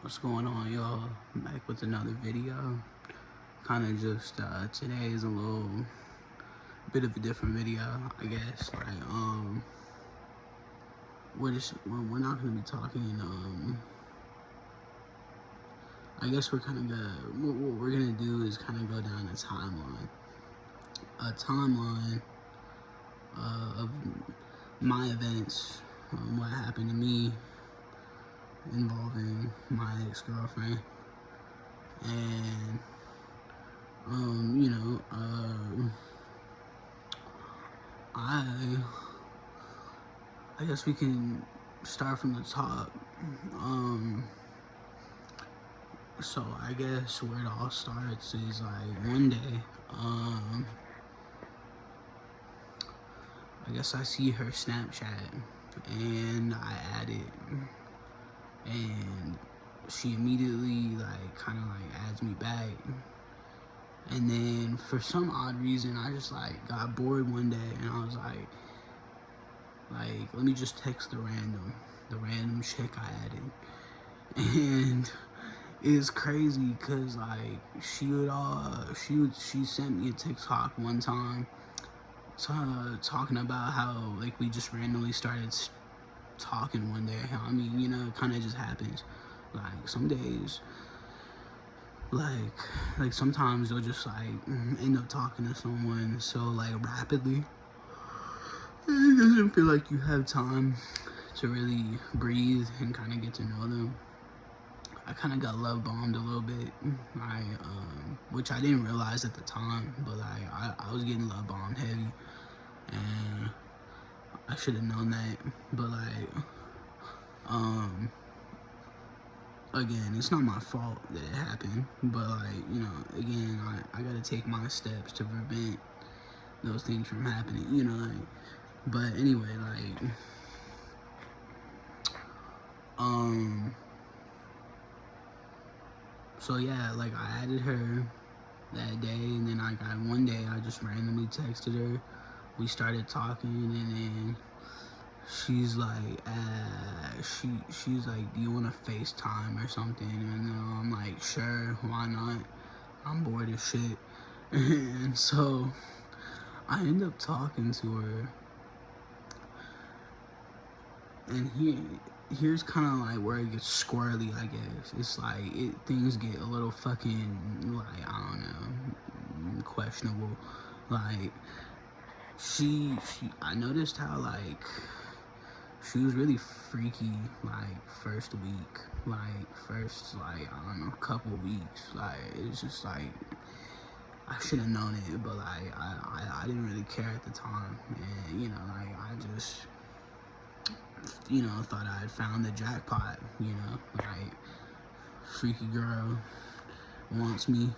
What's going on, y'all? I'm back with another video. Kind of just today is a little bit of a different video, I guess. We're not gonna be talking. I guess we're kind of gonna what we're gonna do is kind of go down a timeline of my events, what happened to me involving my ex-girlfriend, and you know, I I guess we can start from the top. So I guess where it all starts is like one day, I guess I see her Snapchat and I add it, and she immediately like kind of like adds me back. And then for some odd reason, I just like got bored one day, and I was like, let me just text the random chick I added. And it's crazy because like she sent me a TikTok one time, talking about how like we just randomly started talking one day. I mean, you know, it kind of just happens. Like some days, like sometimes you'll just like end up talking to someone so like rapidly, it doesn't feel like you have time to really breathe and kind of get to know them. I kind of got love bombed a little bit, which I didn't realize at the time, but I was getting love bombed heavy, and I should have known that. But again, it's not my fault that it happened, but like, you know, again, I gotta take my steps to prevent those things from happening, you know, like, but anyway, like, so yeah, like I added her that day, and then one day I just randomly texted her, we started talking, and then she's like, she's like, do you want to FaceTime or something? And I'm like, sure, why not? I'm bored as shit. And so I end up talking to her, and here's kind of like where it gets squirrely, I guess. It's like things get a little fucking, like, I don't know, questionable. Like I noticed how like she was really freaky, like first week, like first, like, I don't know, couple weeks. Like it's just like I should have known it, but like I didn't really care at the time, and you know, like I just, you know, thought I had found the jackpot. You know, like freaky girl wants me,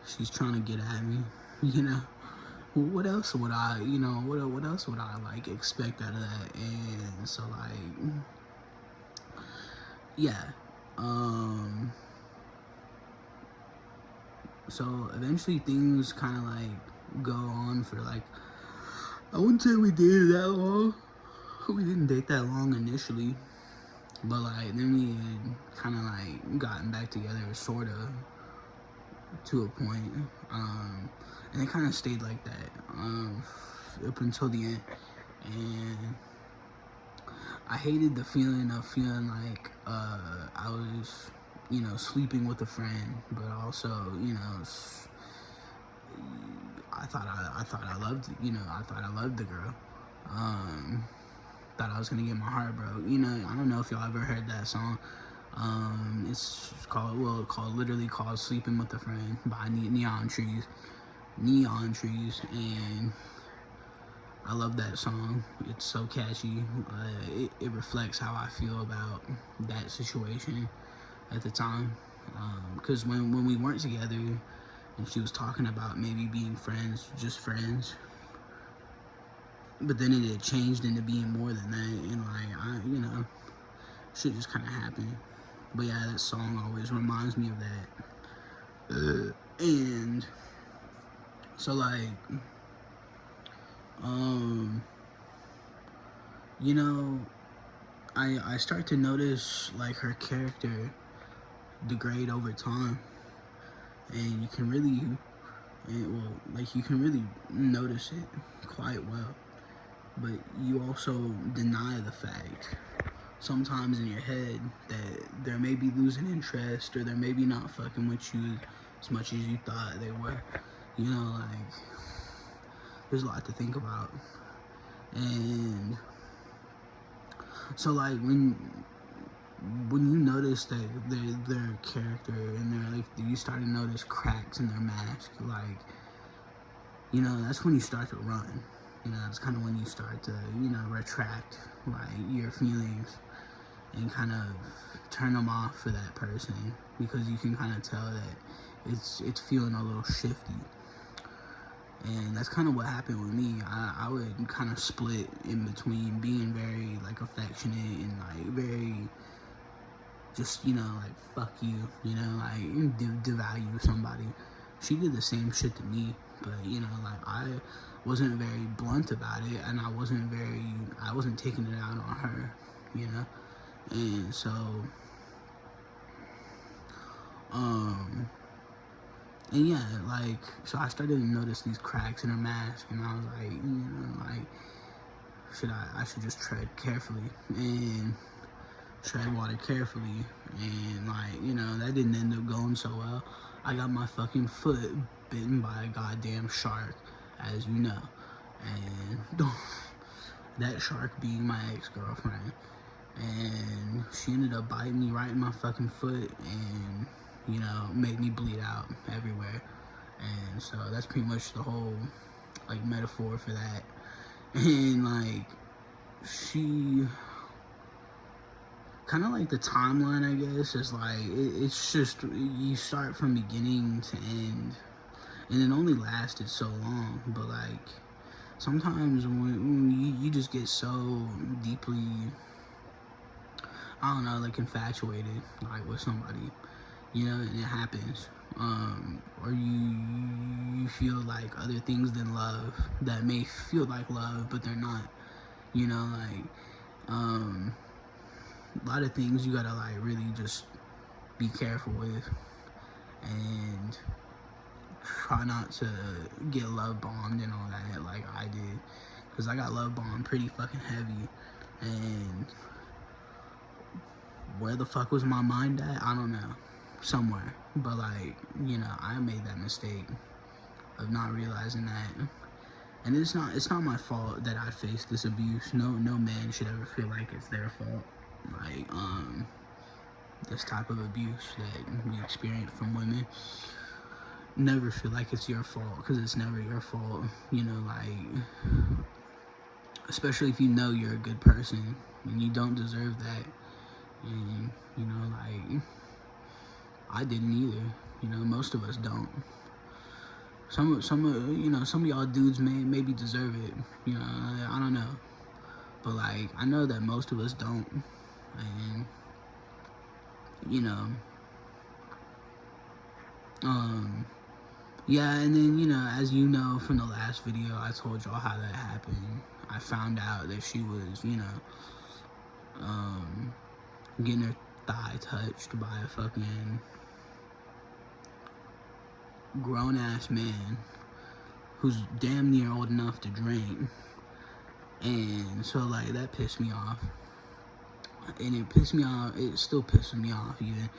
she's trying to get at me. You know, what else would I, you know, what else would I like expect out of that? And so like, yeah, so eventually things kind of like go on for like, I wouldn't say we dated that long. We didn't date that long initially, but like then we had kind of like gotten back together, sort of, to a point, and it kind of stayed like that up until the end. And I hated the feeling of feeling like I was, you know, sleeping with a friend, but also, you know, I thought I loved, you know, I thought I loved the girl. Thought I was gonna get my heart broke. You know, I don't know if y'all ever heard that song. It's literally called "Sleeping with a Friend" by Neon Trees. Neon Trees, and I love that song. It's so catchy. It reflects how I feel about that situation at the time. Because when we weren't together, and she was talking about maybe being friends, just friends, but then it had changed into being more than that, and like you know, shit just kind of happened. But yeah, that song always reminds me of that. And so like, you know, I start to notice like her character degrade over time, and you can really, you can really notice it quite well. But you also deny the fact sometimes in your head that they're maybe losing interest, or they're maybe not fucking with you as much as you thought they were. You know, like, there's a lot to think about. And so, like, when you notice that their character and their, like, you start to notice cracks in their mask, like, you know, that's when you start to run. You know, it's kind of when you start to, you know, retract, like, your feelings and kind of turn them off for that person, because you can kind of tell that it's feeling a little shifty. And that's kind of what happened with me. I would kind of split in between being very, like, affectionate and, like, very just, you know, like, fuck you, you know, like, devalue somebody. She did the same shit to me, but, you know, like, I wasn't very blunt about it, and I wasn't taking it out on her, you know. And so, and yeah, like, so I started to notice these cracks in her mask, and I was like, you know, like, I should just tread carefully and tread water carefully. And, like, you know, that didn't end up going so well. I got my fucking foot bitten by a goddamn shark, as you know, and that shark being my ex-girlfriend. And she ended up biting me right in my fucking foot, and, you know, made me bleed out everywhere. And so that's pretty much the whole, like, metaphor for that. And, like, she kind of, like, the timeline, I guess, is like, it's just, you start from beginning to end, and it only lasted so long. But, like, sometimes when you just get so deeply, I don't know, like, infatuated, like, with somebody, you know, and it happens, or you feel like other things than love that may feel like love, but they're not, you know, like, a lot of things you gotta, like, really just be careful with, and try not to get love bombed and all that, like I did, because I got love bombed pretty fucking heavy. And where the fuck was my mind at? I don't know. Somewhere. But, like, you know, I made that mistake of not realizing that. And it's not my fault that I faced this abuse. No man should ever feel like it's their fault. Like, this type of abuse that we experience from women. Never feel like it's your fault, because it's never your fault. You know, like, especially if you know you're a good person and you don't deserve that. And, you know, like, I didn't either. You know, most of us don't. Some you know, some of y'all dudes maybe deserve it. You know, I don't know. But, like, I know that most of us don't. And, you know, yeah, and then, you know, as you know from the last video, I told y'all how that happened. I found out that she was, you know, getting her thigh touched by a fucking grown-ass man who's damn near old enough to drink. And so, like, that pissed me off. And it pissed me off, it still pisses me off even.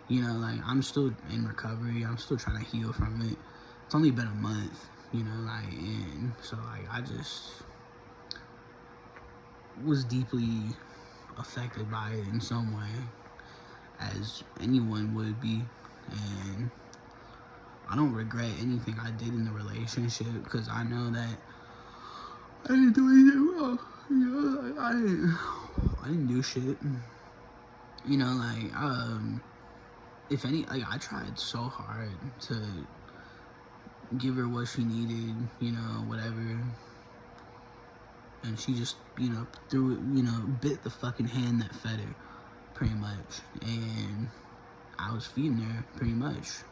You know, like, I'm still in recovery, I'm still trying to heal from it. It's only been a month, you know, like, and so, like, I just was deeply affected by it in some way, as anyone would be. And I don't regret anything I did in the relationship, because I know that I didn't do anything wrong. You know, like, I didn't do shit. You know, like, if any, like, I tried so hard to give her what she needed, you know, whatever. And she just, you know, threw it, you know, bit the fucking hand that fed her, pretty much. And I was feeding her, pretty much.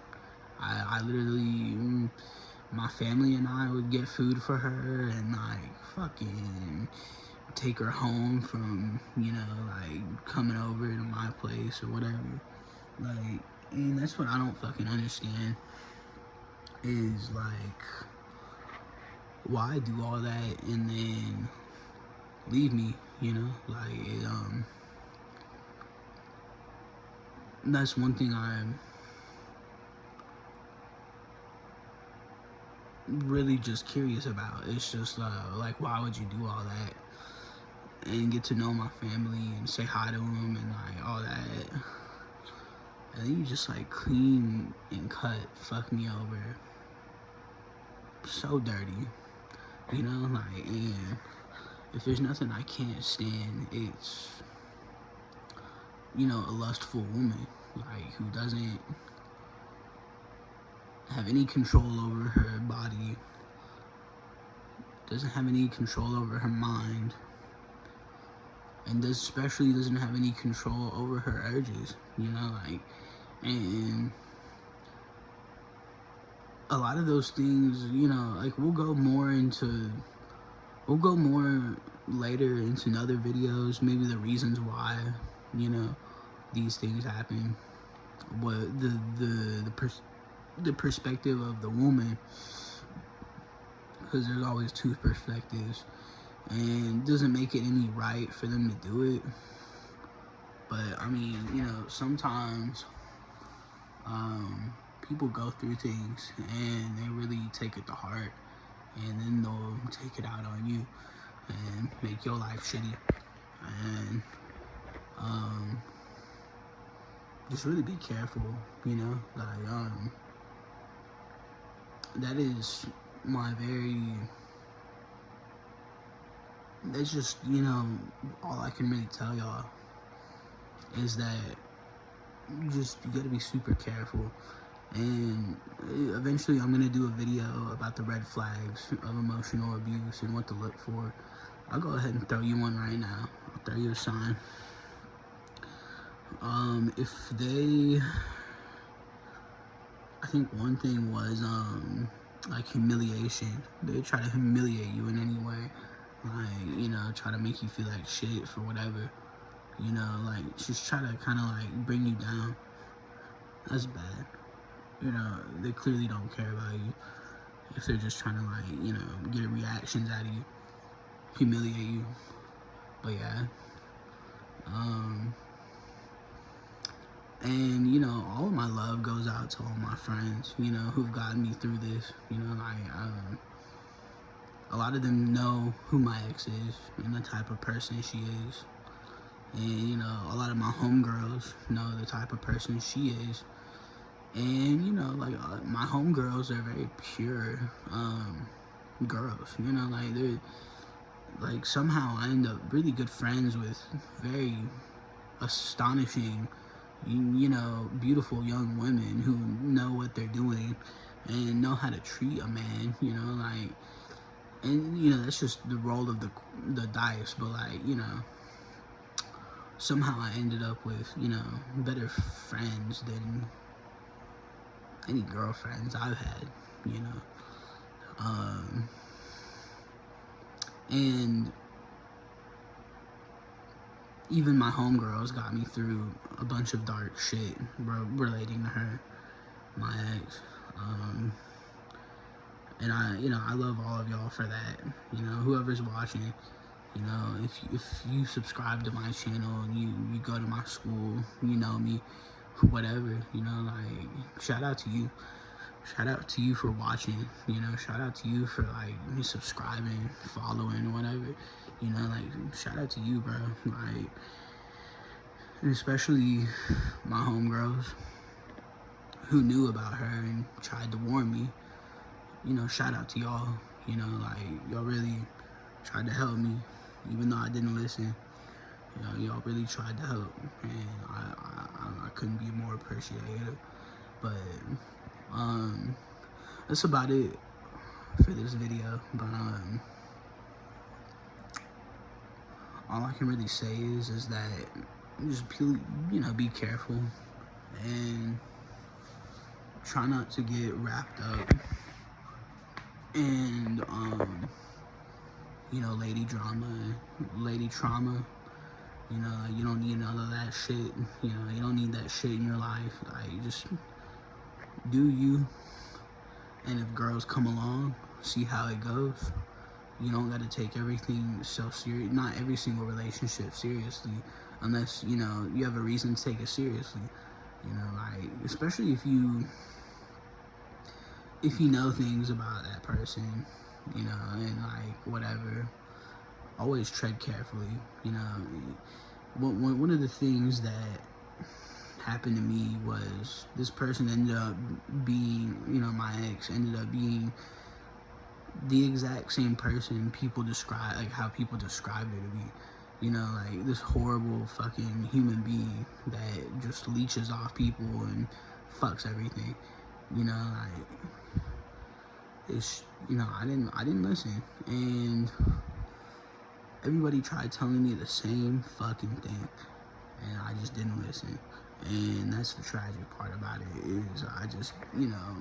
I literally, my family and I would get food for her, and, like, fucking take her home from, you know, like, coming over to my place or whatever. Like, and that's what I don't fucking understand, is, like, why do all that and then leave me, you know? Like, that's one thing I'm really just curious about. It's just, like, why would you do all that and get to know my family and say hi to them and, like, all that, and then you just, like, clean and cut fuck me over so dirty, you know? Like, and if there's nothing I can't stand, it's, you know, a lustful woman, like, who doesn't have any control over her body, doesn't have any control over her mind, and especially doesn't have any control over her urges, you know? Like, and a lot of those things, you know, like, we'll go more later into other videos, maybe the reasons why, you know, these things happen, what the perspective of the woman, because there's always two perspectives, and it doesn't make it any right for them to do it. But I mean, you know, sometimes people go through things and they really take it to heart, and then they'll take it out on you and make your life shitty. And just really be careful, you know? Like, that is that's just, you know, all I can really tell y'all is that you gotta be super careful. And eventually I'm gonna do a video about the red flags of emotional abuse and what to look for. I'll go ahead and throw you one right now. I'll throw you a sign. I think one thing was, like, humiliation. They try to humiliate you in any way. Like, you know, try to make you feel like shit for whatever. You know, like, just try to kind of, like, bring you down. That's bad. You know, they clearly don't care about you if they're just trying to, like, you know, get reactions out of you, humiliate you. But yeah, and, you know, all of my love goes out to all my friends, you know, who've gotten me through this. You know, like, a lot of them know who my ex is and the type of person she is. And, you know, a lot of my homegirls know the type of person she is. And, you know, like, my homegirls are very pure girls, you know? Like, they're, like, somehow I end up really good friends with very astonishing, you know, beautiful young women who know what they're doing and know how to treat a man, you know? Like, and, you know, that's just the roll of the dice. But, like, you know, somehow I ended up with, you know, better friends than any girlfriends I've had, you know. And even my homegirls got me through a bunch of dark shit relating to her, my ex. And I love all of y'all for that. You know, whoever's watching, you know, if you subscribe to my channel and you go to my school, you know me, whatever, you know, like, shout out to you. Shout out to you for watching, you know, shout out to you for, like, subscribing, following, whatever, you know, like, shout out to you, bro. Like, and especially my homegirls who knew about her and tried to warn me, you know, shout out to y'all, you know, like, y'all really tried to help me, even though I didn't listen. You know, y'all really tried to help, and I couldn't be more appreciative. But that's about it for this video. But all I can really say is that just, you know, be careful and try not to get wrapped up and you know, lady drama, lady trauma. You know, you don't need none of that shit. You know, you don't need that shit in your life. Like, just do you. And if girls come along, see how it goes. You don't got to take everything so serious. Not every single relationship seriously, unless, you know, you have a reason to take it seriously. You know, like, especially if you know things about that person, you know, and like whatever. Always tread carefully. You know, one of the things that happened to me was this person ended up being, you know, my ex ended up being the exact same person people describe, like how people described her to be. You know, like this horrible fucking human being that just leeches off people and fucks everything. You know, like it's, you know, I didn't listen, and everybody tried telling me the same fucking thing, and I just didn't listen. And that's the tragic part about it, is I just, you know,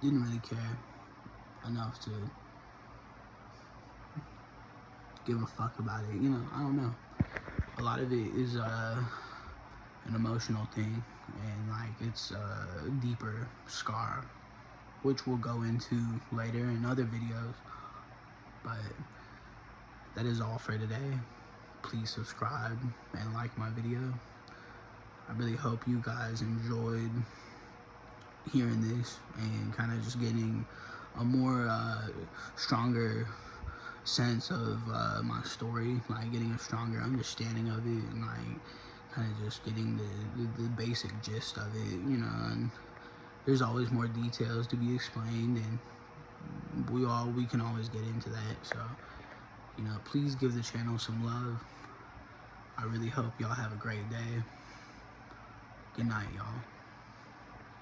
didn't really care enough to give a fuck about it. You know, I don't know. A lot of it is an emotional thing, and like it's a deeper scar, which we'll go into later in other videos. But that is all for today. Please subscribe and like my video. I really hope you guys enjoyed hearing this and kind of just getting a more stronger sense of my story, like getting a stronger understanding of it, and like kind of just getting the basic gist of it, you know. And there's always more details to be explained, and we can always get into that. So, you know, please give the channel some love. I really hope y'all have a great day. Good night, y'all.